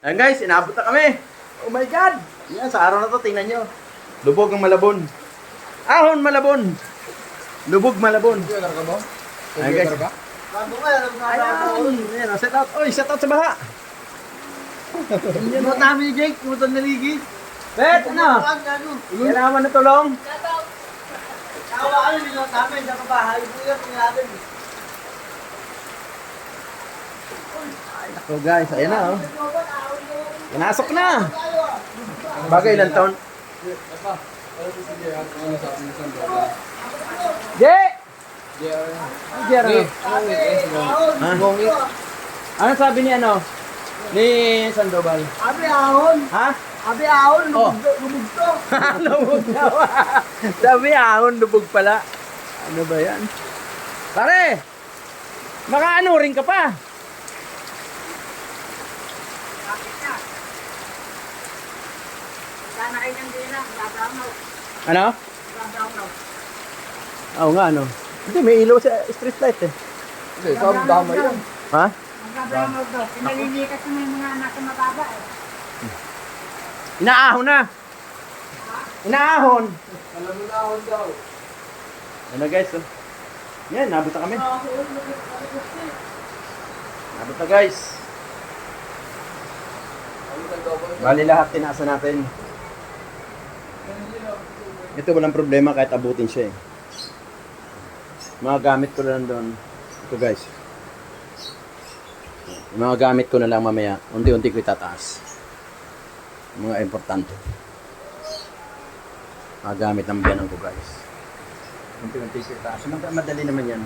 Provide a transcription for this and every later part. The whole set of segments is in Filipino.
Ayan guys, inabot na kami. Oh my God! Yan, sa araw na to, tingnan nyo. Lubog ang Malabon. Ahon Malabon. Lubog Malabon. Ayan guys. Ayan, set out. Oy, set out sa baha. Hindi mo tami ni Jake, kumutan na ligi. Bet, ano? Kailangan na tulong. Tawa ano, hindi mo tami, sa kabahay. Buya, pangyatin. Ay, ako guys, ayan na oh. Pinasok na. Bagay ilang taon? Jay! Jay! Ano sabi ni ano? Ni Sandoval? Abi ahon. Ha? Abi ahon, Oh. lubog to. Lubog daw. Sabi ahon, lubog pala. Ano ba yan? Pare! Baka ano rin ka pa? Sana kayo ng dila, babaw. Ano? Babaw. Oo nga ano. Hindi, may ilaw sa street light eh. Hindi, sabi tama yan. Ha? Babaw daw. Pinalilikas ng mga anak na mababa eh. Inaahon na. Inaahon. Alam mo na ako daw. Ano guys oh. Yan, nabot na kami. Nabot na guys. Bali lahat tinasa natin. Ito walang problema kahit abutin siya eh. Mga gamit ko lang doon. Ito guys. Yung mga gamit ko na lang mamaya. Unti-unti ko itataas. Mga importante. Mga gamit ng biyanan ko guys. Unti-unti ko itaas. Madali naman yan.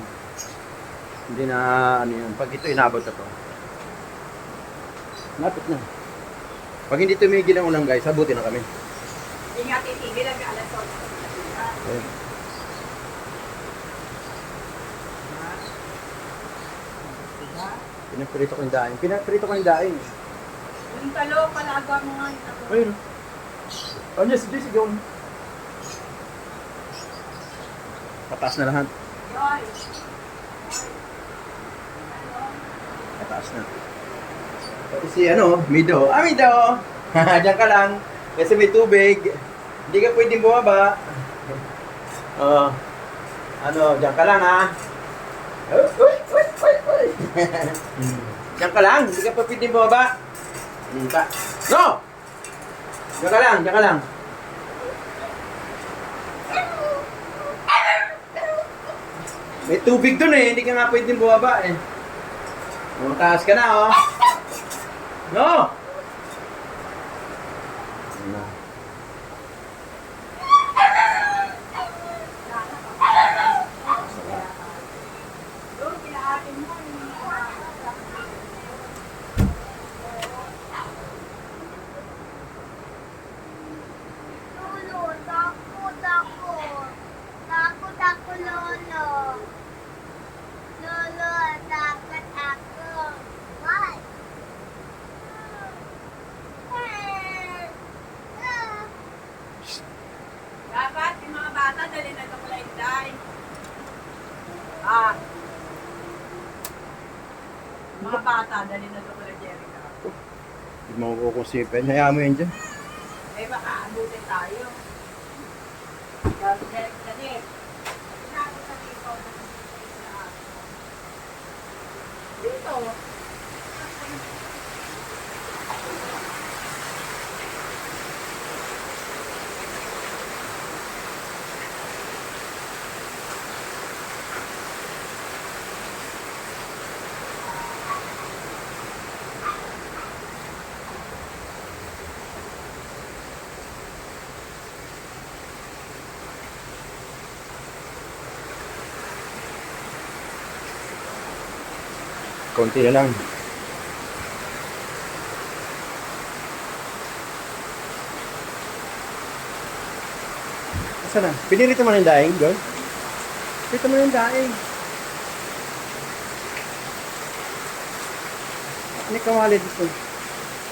Hindi na ano yan. Pag ito inabot na to. Lapit na. Pag hindi tumigil ang ulang guys, abutin na kami. Hindi nga titigil ang alas 8. Ayun. Pinaprito ko yung daing. Pinaprito ko yung daing. Yung talo, palaga mo nga yung ako. Ayun. Oh, yes, this is going. Pataas na lahat. Yoy. Pataas na. Pati si ano, Mido. Ah, Mido! Diyan ka lang. Kasi may tubig. Hindi ka pwedeng bumaba. Oh. Ano, diyan ka lang ha. Uy, uy, uy, uy, uy. Diyan ka lang. Hindi ka pa pwedeng bumaba. Pa. No! Diyan ka lang, diyan ka lang. May tubig dun eh. Hindi ka nga pwedeng bumaba eh. Mataas ka na oh. No! No. Doon, kinaatin mo. Lolo, takot ako. Takot ako, Lolo. Lolo, takot ako. Why? Dapat, yung mga bata, dali na ito kulay dahil. Ah. Mga bata, dali na ito kulay Jerica. Hindi mo ko kusipin. Hayaan mo yan dyan. Eh, baka abutin tayo. Jerica, dali. Pinakot sa dito. Dito. Konti na lang. Saan na? Pinirito mo na yung daing, girl? Pinirito mo na yung daing. Ano yung kawali dito?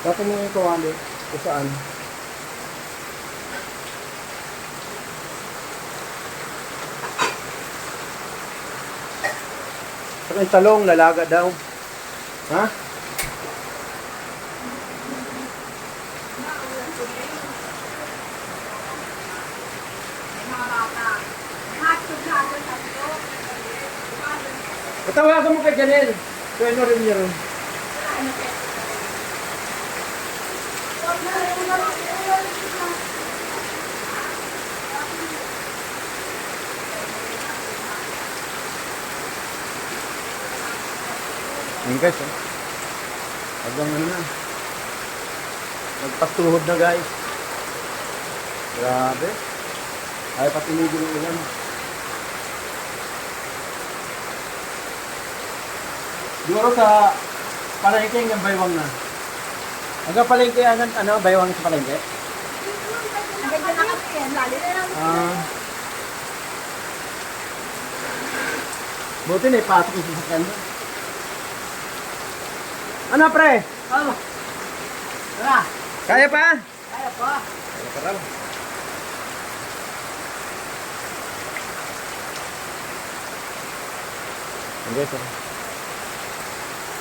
Dapat mo yung kawali. Kung saan? Saka yung talong, lalaga daw. Ha? Mga bata. Hotdog natin tatlo. Patawagan mo kay Janelle. Pwede rin niya rin. Ayun guys, oh. Hanggang ano na. Nagpastuhod na guys. Grabe. Ay patinigil yung ulan. Siguro sa palengke yung baywang na. Hanggang palengke, ano, baywang sa palengke? Ang ganda na kasi yan. Lali na lang. Buti na ipasok yung sasakyan mo. Ano pre? Oh. Tara. Kaya pa? Kaya pa. Kaya pa raw. Okay, so.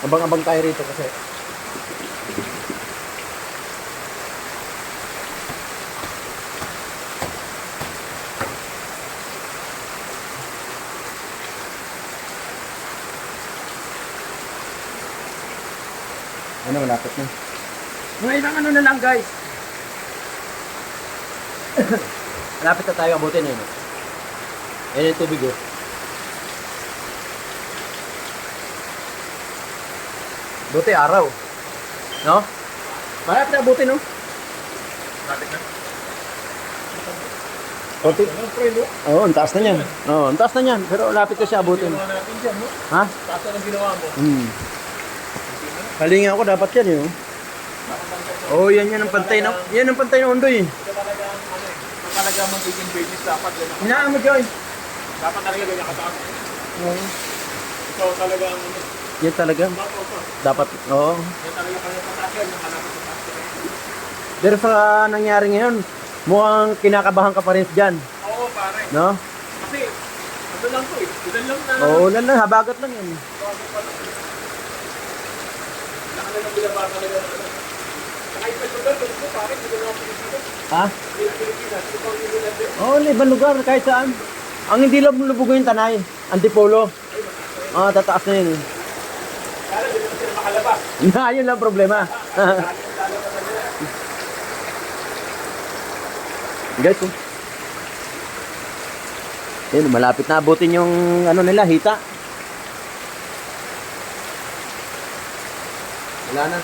Abang-abang tayo rito kasi. Ano, malapit na. Mga ilang ano na lang guys. Malapit na tayo, abutin na yun. Yan yung tubig oh. Buti araw. No? Malapit na abutin no? Malapit na? Konti. Oo, ang taas na niyan. Oo, ang taas na niyan. Pero lapit ka siya abutin. Ha? Taas na ng ginawa mo. Kalinga ako dapat yan yun. Oh, yan ang pantay na. Yan ang pantay na Ondoy. Ito talaga ang ano eh. Ito talaga ang magiging business dapat. Hinaan mo, Joy. Dapat talaga ganyan kataas. Oo. Ito talaga ang ano. Yan talaga. Dapat, oo. Yan talaga kanya kataas yan. Yung hanapin sa taas. Pero sa nangyari ngayon, mukhang kinakabahan ka pa rin dyan. Oo, pare. No? Kasi, ano lang to eh. Ilan lang na. Oo, ulan lang. Habagat lang yan. Laka na ng bilaba talaga na ano. Kahit sa lugar, gusto pare, hindi ko na Pilipinas. Ha? Hindi na Pilipinas. Ito pang Pilipinas eh. Oo, ibang lugar. Kahit saan. Ang hindi lang lubugo yung Tanay. Antipolo. Ah, tataas na yun. Kaya hindi naman sila makalabas. Yun lang problema. Guys, oh. Yun, malapit na abutin yung ano nila, hita. Wala na.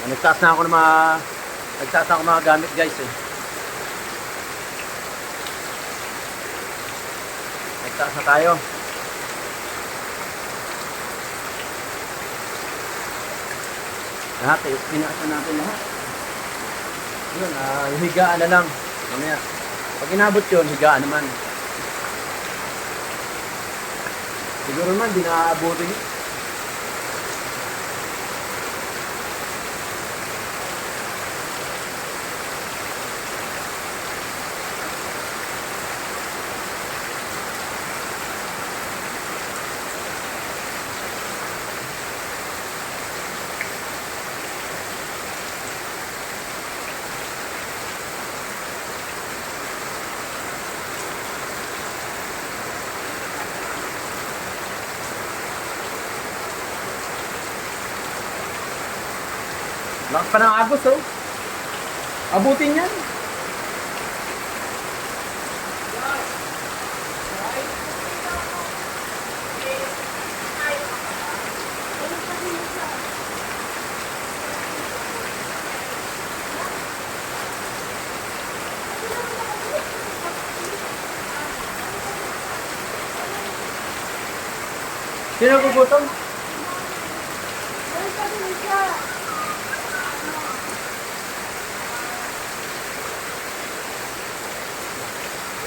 Nagtaas na ako ng mga gamit guys eh. Nagtaas na tayo. Lahat eh, pinaasan natin lahat. Yun, yung higaan na lang. Mamaya. Pag inabot yun, higaan naman. Siguro naman, di naaabutin yun. Lakas pa ng agos, oh. Abutin yan. Sino gugutom?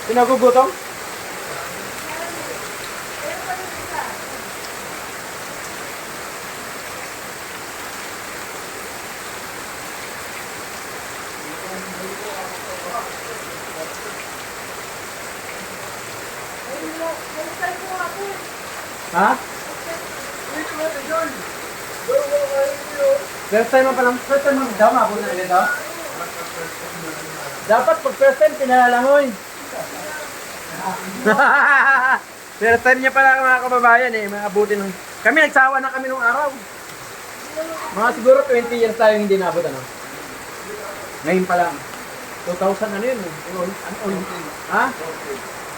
Sino gugutom? Ha? First time mo palang, first time mo daw maabot na ganito? Dapat pag first time, pinalalangoy. First time niya pala mga kababayan eh, maabutin ng... Kami nagsawa na kami nung araw. Mga siguro 20 years tayo hindi naabot ano. Ngayon pa lang. 2000 ano yun eh. Ha?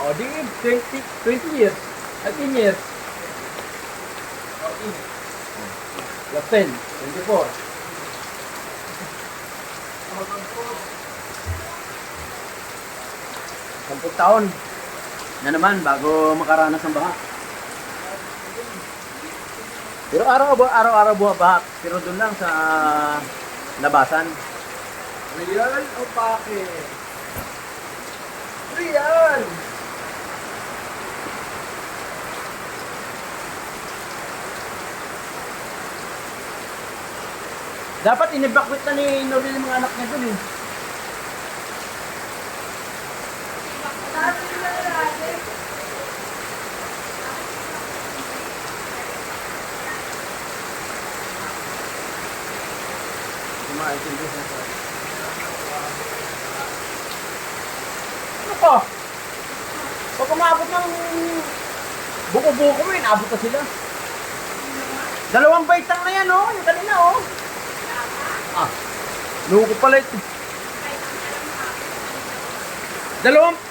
O di 20 years. 18 years. Plus 10, 24. 10 taon na naman bago makaranas ng baha. Pero araw-araw buha baha. Pero doon lang sa labasan. Real o pake? Real! Dapat inibakwit na ni Noril yung mga anak niya dun eh. Ano pa? Pag umabot ng buko-buko mo, inabot na sila. 2 baitang na yan, oh. Yung kanina, oh. Ah, luko pala ito.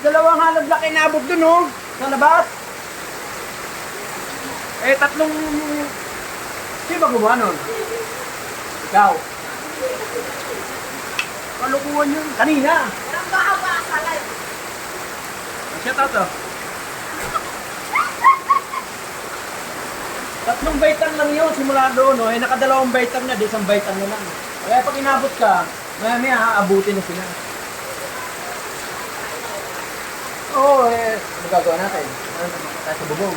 Dalawang halong laki inabot dun, oh. Sa labas. Eh, 3... Sino ba gumawa nun? Ikaw. Kalukuhan yun. Kanina. Walang baka sa live. Shout out, oh. 3 baitang lang yun simula doon, no? Eh, naka 2 baitang na, di 1 baitang na lang. Kaya pag inabot ka, maya aabutin na sila. Oo, eh, ano gagawa natin? Ano tayo sa bubong?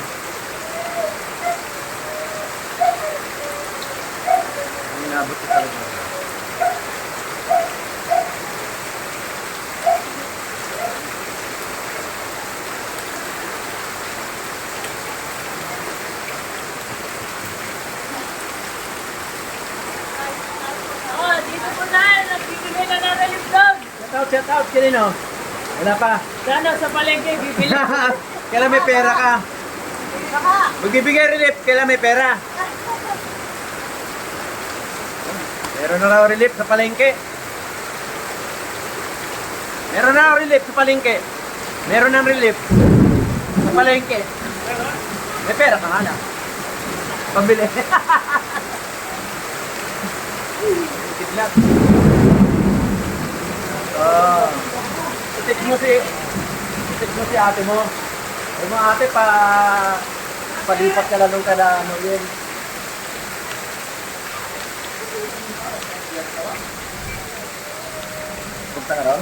Ang inabot ka talaga. Oh, dito po na. Nagbibigay na ng relief dog. Shout out, kanino? Wala pa. Sana sa palengke, bibili. Kailan may pera ka? Magbibigay relief, kailan may pera? Meron na raw relief sa palengke. Meron na raw relief sa palengke. Meron ng relief sa palengke. May pera ka nga na. Pambili. Kidlat. Oh. Itik mo si ate mo. Ay mga ate palipat ka lang nung kada ano yun. Punta ka ron?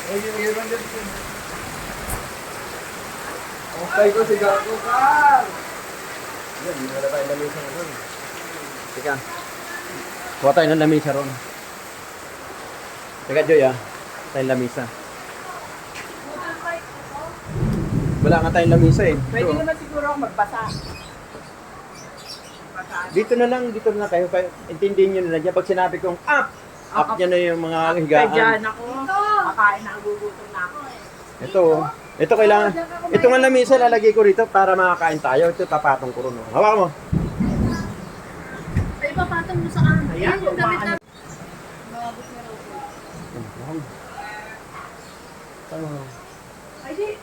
Ay, yun lang din. Okay ko si Gago Car. Yan, hindi na tayo lamisa ron. Teka. Kuha tayo ng lamisa ron. Teka, Joy ah. Tayong lamisa. Wala nga tayong lamisa eh. Pwede Ito. naman siguro ako magbasa. Dito na lang kayo. Intindihin nyo na dyan. Pag sinabi kong up nyo na yung mga higaan. Kaya ako, makain na, gugutom na ako. Ito kailangan. Ito nga lamisa lalagay ko rito para makakain tayo. Ito tapatong ko rin. Oh. Hawak mo. Ay, papatong mo sa amin. Ayan, Yung damit kumain. na... Mababot na raw po. Ay, di.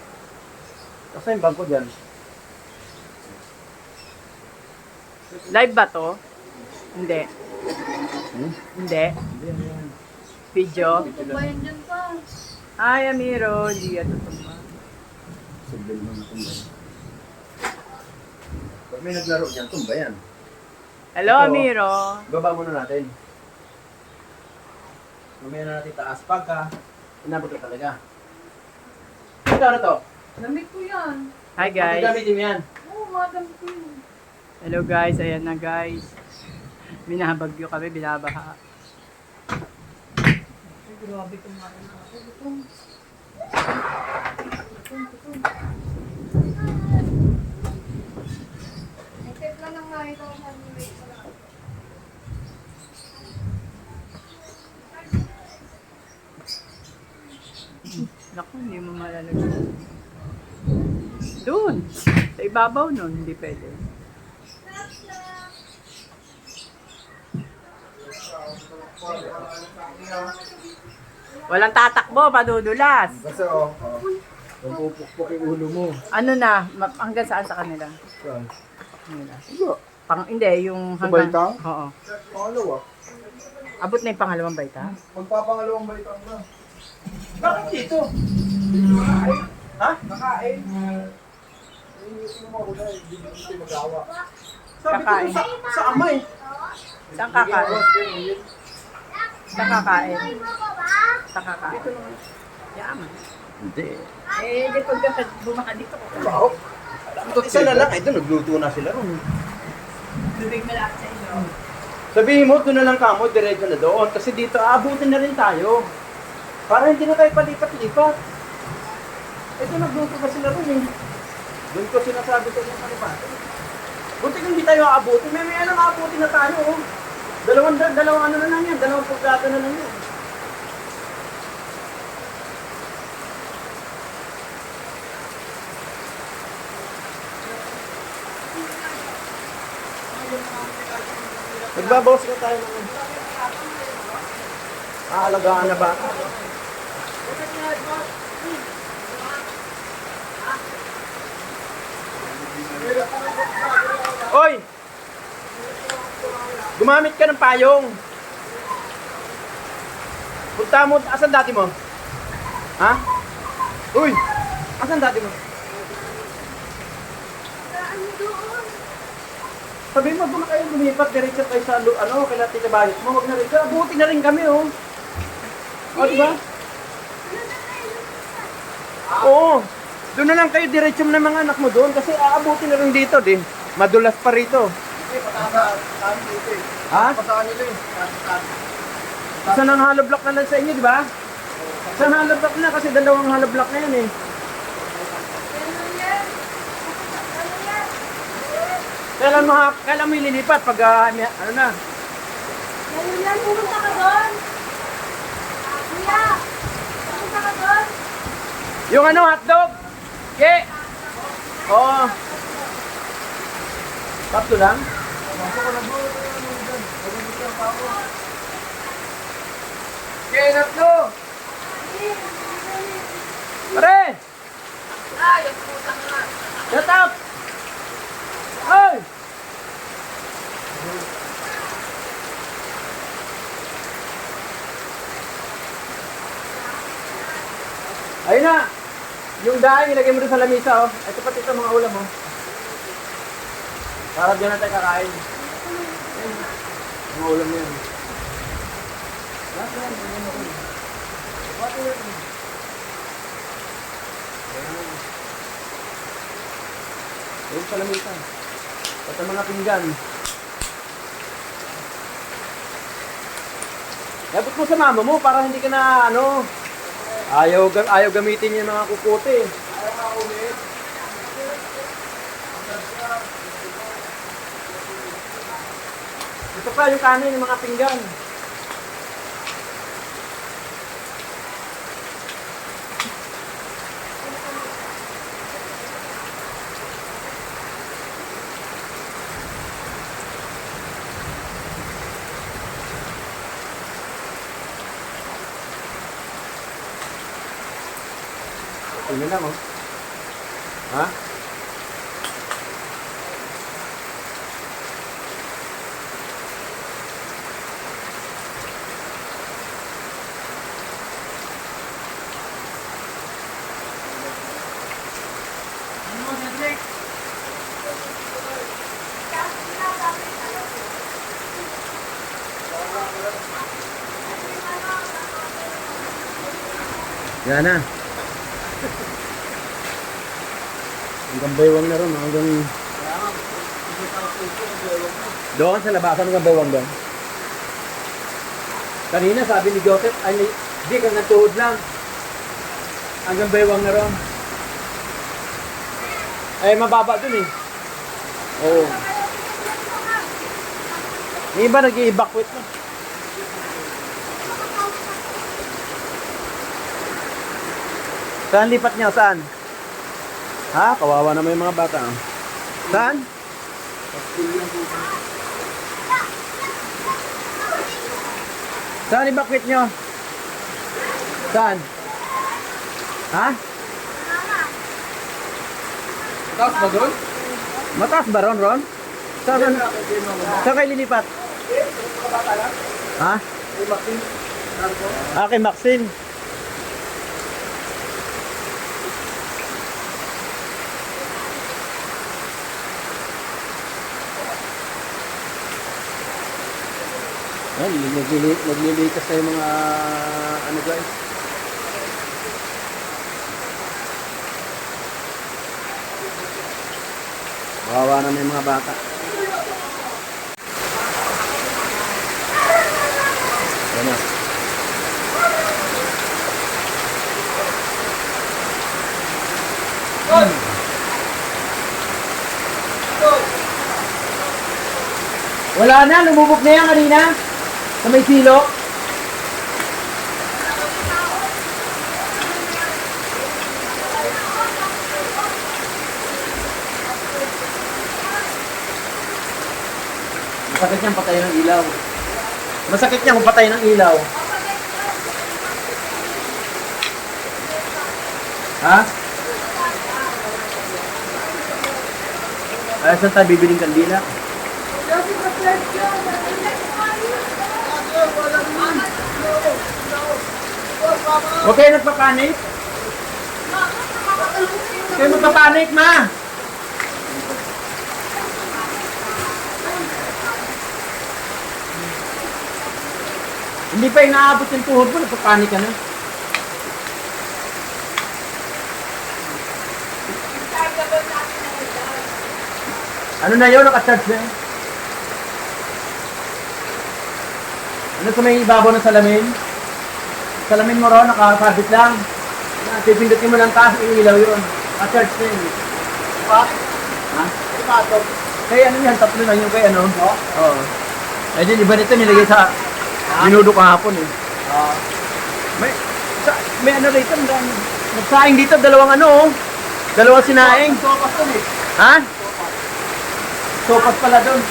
Kasi yung bangko dyan. Live ba to? Hindi. Hmm? Hindi. Video. Bayan dyan pa. Ay, Amiro. Di yan tutuma. Sabihin mo na tumba. Pag may naglaro dyan, tumba yan. Hello, Ito. Amiro. Baba muna natin. Mamaya na natin taas. Pagka, inabot na talaga. Ito ano to? Damit ko yan. Hi, guys. Gamitin mo yan. Oo, mga damit ko yun. Hello, guys. Ayan na, guys. Binabagyo kami, binabaha. Ay, grabe kumain na ako. Gutom. Ay, tip lang ng mga ito. Naku, hindi mo malalagay. Doon. Sa ibabaw nun, hindi pwede. Walang tatakbo, madudulas. Kasi napupukpok yung ulo mo. Ano na, hanggang saan sa kanila? Saan? Kanila. Sige. Hindi, yung Sa hanggang... baitang? Oo. Pangalawa. Abot na yung pangalawang baita? Magpapangalawang baitang na. Bakit dito? Ha? Nakain. Inisip mo ako na, hindi dito magawa. Sabi ko Kakain. sa amay. Saan kakain? Saan kakain? Saan kakain? Yaman. Hindi. Eh, di pag bumaka dito ko. Wow. Isa na lang, ito nagluto na sila ron. Bibig malapit sa inyo. Sabihin mo, doon na lang kamo, diretso na doon. Kasi dito, aabutin na rin tayo. Para hindi na tayo palipat-lipat. Ito, nagluto na sila ron eh. Doon ko sinasabi ko yung palipat. Buti kung hindi tayo aabutin. May alam, aabutin na tayo. Oh. Dalawang ano na lang yan. Dalawang pagkata na lang yan. Nagbabawas na tayo ng aalagaan na bata. Oy! Gumamit ka ng payong. Punta mo, asan dati mo? Ha? Uy! Asan dati mo? Sabi mo, doon na kayo lumipat, diretso kayo sa, kaya Tita Bayot mo, huwag na rin. Buti na rin kami, oh. O, diba? Oo. Doon na lang kayo, diretso mo ng mga anak mo doon, kasi aabuti na rin dito, din. Madulas pa rito. Ha? Isa ng hollow block na lang sa inyo, di ba? Isa ng hollow block na, kasi dalawang hollow block na yan, eh. Kailan mo ililipat pag ano na? Yan, pumunta ka doon. Kuya, pumunta ka doon. Yung ano, hotdog? Ke? Oo. Tatlo lang? Ke, tatlo! Pare! Ay, yung putang nga. Shut up! Hoy! Ayun na! Yung dahil, ilagay mo doon sa lamisa, oh. Ito pati ito, mga ulam, oh. Para dyan na tayo kakain. Ayun, mga ulam na yan. Lahat yan, ganyan ako. Lahat yan. Ayan. Ayun sa lamisa. Pati mga pinggan. Dapat mo sa mama mo para hindi ka na ayaw gamitin yung mga kukote. Ayaw nga ulit. Ito pa yung kanin ng mga pinggan. Ano lang, oh. Ha? Yan na. Hanggang baywang na ron, hanggang... Doon sa labasan, hanggang baywang doon. Kanina sabi ni Joseph, ay di ka natuhod lang. Hanggang baywang na ron. Ay, mababa dun eh. Oo. Yung iba nag-i-evacuate na. Saan lipat niyo? Saan? Ha? Kawawa naman yung mga bata. Oh. Saan? Saan evacuate nyo? Saan? Ha? Taas ba doon? Mataas ba ron, Ron? Saan kayo lilipat? Ha? Kay Maxine. Ay, naglilikas tayo mga ano guys. Kawawa naman yung mga bata. Yan na. Wala na, lumubog na yan kanina. Sa may silo. Masakit niyang patayin ng ilaw. Masakit niya kung patayin ng ilaw. Ha? Ay, saan tayo bibiling kandila? Huwag kayo nagpapanik. Huwag kayo magpapanik, ma. Hindi pa inaabot yung tuhod mo, nagpapanik ka na. Ano na yun? Naka-charge na yun? Ano sa may ibabaw ng salamin? Salamin mo ron, nakakabit lang. Pipindutin mo lang taas, iilaw yun. Naka-charge na yun. Ha? Kaya ano yan? Tatlo na yung kay ano? Oo. Eh din, iba nito nilagay sa minudo kahapon eh. May ano rito, nagsaing dito, dalawang ano oh. Dalawang sinaing. Sopas doon eh. Ha? Sopas pala doon.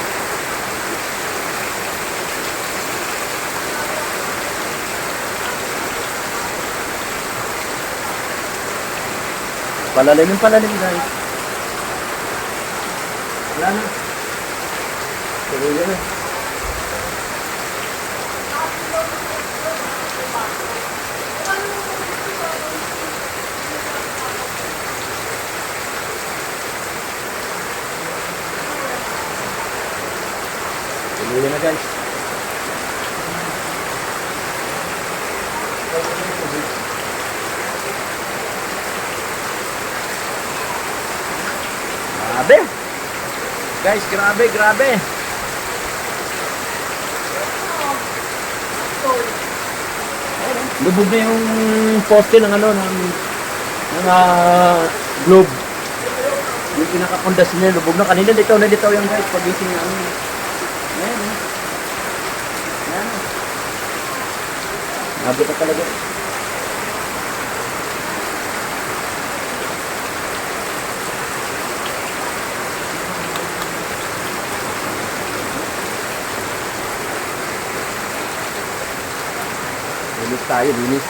Palalim guys. Wala na. Tuloy na. Tuloy na guys. Grabe. Guys, grabe. Lubog na yung poste ng ano, ng globe. Yung pinaka-pundas niya, lubog na. Kanina dito yung guys, pagising namin. Ayan. Ayan. Nabot na talaga. Linis tayo, linis.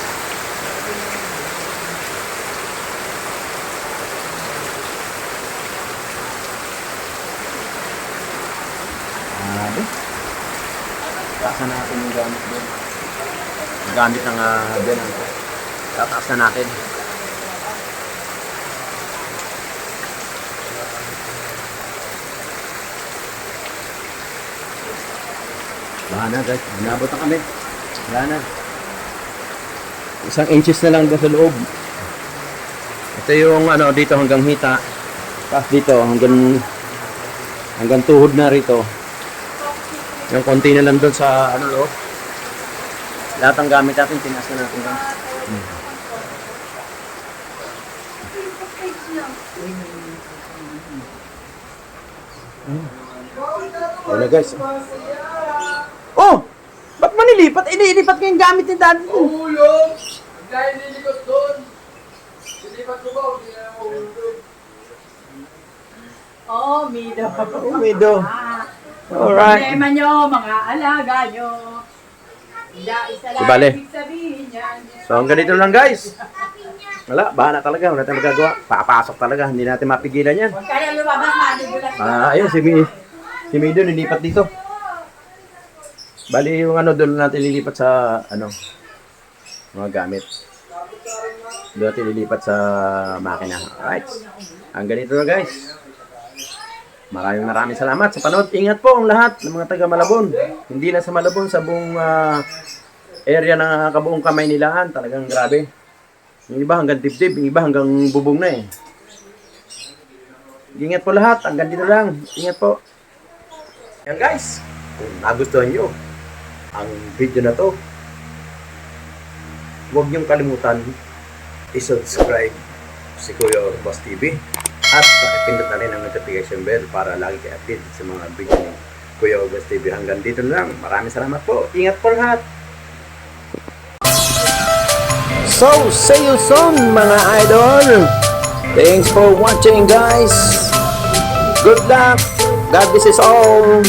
Grabe. Taasan natin yung gamit doon. Yung gamit ng biyanan ko. Tataas na natin. Wala na guys, inabot na kami. Wala na. Isang inches na lang doon sa loob. Ito yung ano dito hanggang hita. Tapos dito hanggang tuhod na rito. Yung konti na lang doon sa ano loob. Lahat ng gamit natin tinaas na natin doon. Ano guys? Oh! Ba't mo nilipat? Inilipat ko yung gamit ni Daddy. Ulong! Dahil nilikot doon. Silipat ko ba? Hindi na ako ulog. Oh, Mido. Oh, Mido. Ah, Alright. problema nyo, mga alaga nyo. Isa lang Ibale. ibig sabihin yan. So, hanggang dito lang guys. Wala, bahala talaga. Wala tayong magagawa. Papasok talaga. Hindi natin mapigilan yan. Huwag kaya lumabas, manigulat. Ayun, si Mido nilipat dito. Bali yung ano, doon natin lilipat sa, ano, mga gamit. Doon natin lilipat sa makina. Alright. Hanggang dito na guys. Maraming salamat sa panood. Ingat po ang lahat ng mga taga Malabon. Hindi lang sa Malabon, sa buong area ng kabuong kamay nilaan. Talagang grabe. Yung iba hanggang dibdib, yung iba hanggang bubong na eh. Ingat po lahat. Hanggang dito lang. Ingat po. Yan guys. Kung nagustuhan nyo ang video na to, huwag niyong kalimutan i-subscribe si Kuya Boss TV at pindot na rin ang notification bell para lagi kayo update sa mga video ni Kuya Boss TV. Hanggang dito na lang. Maraming salamat po. Ingat po lahat. So, see you soon mga idol. Thanks for watching guys. Good luck. God bless us all.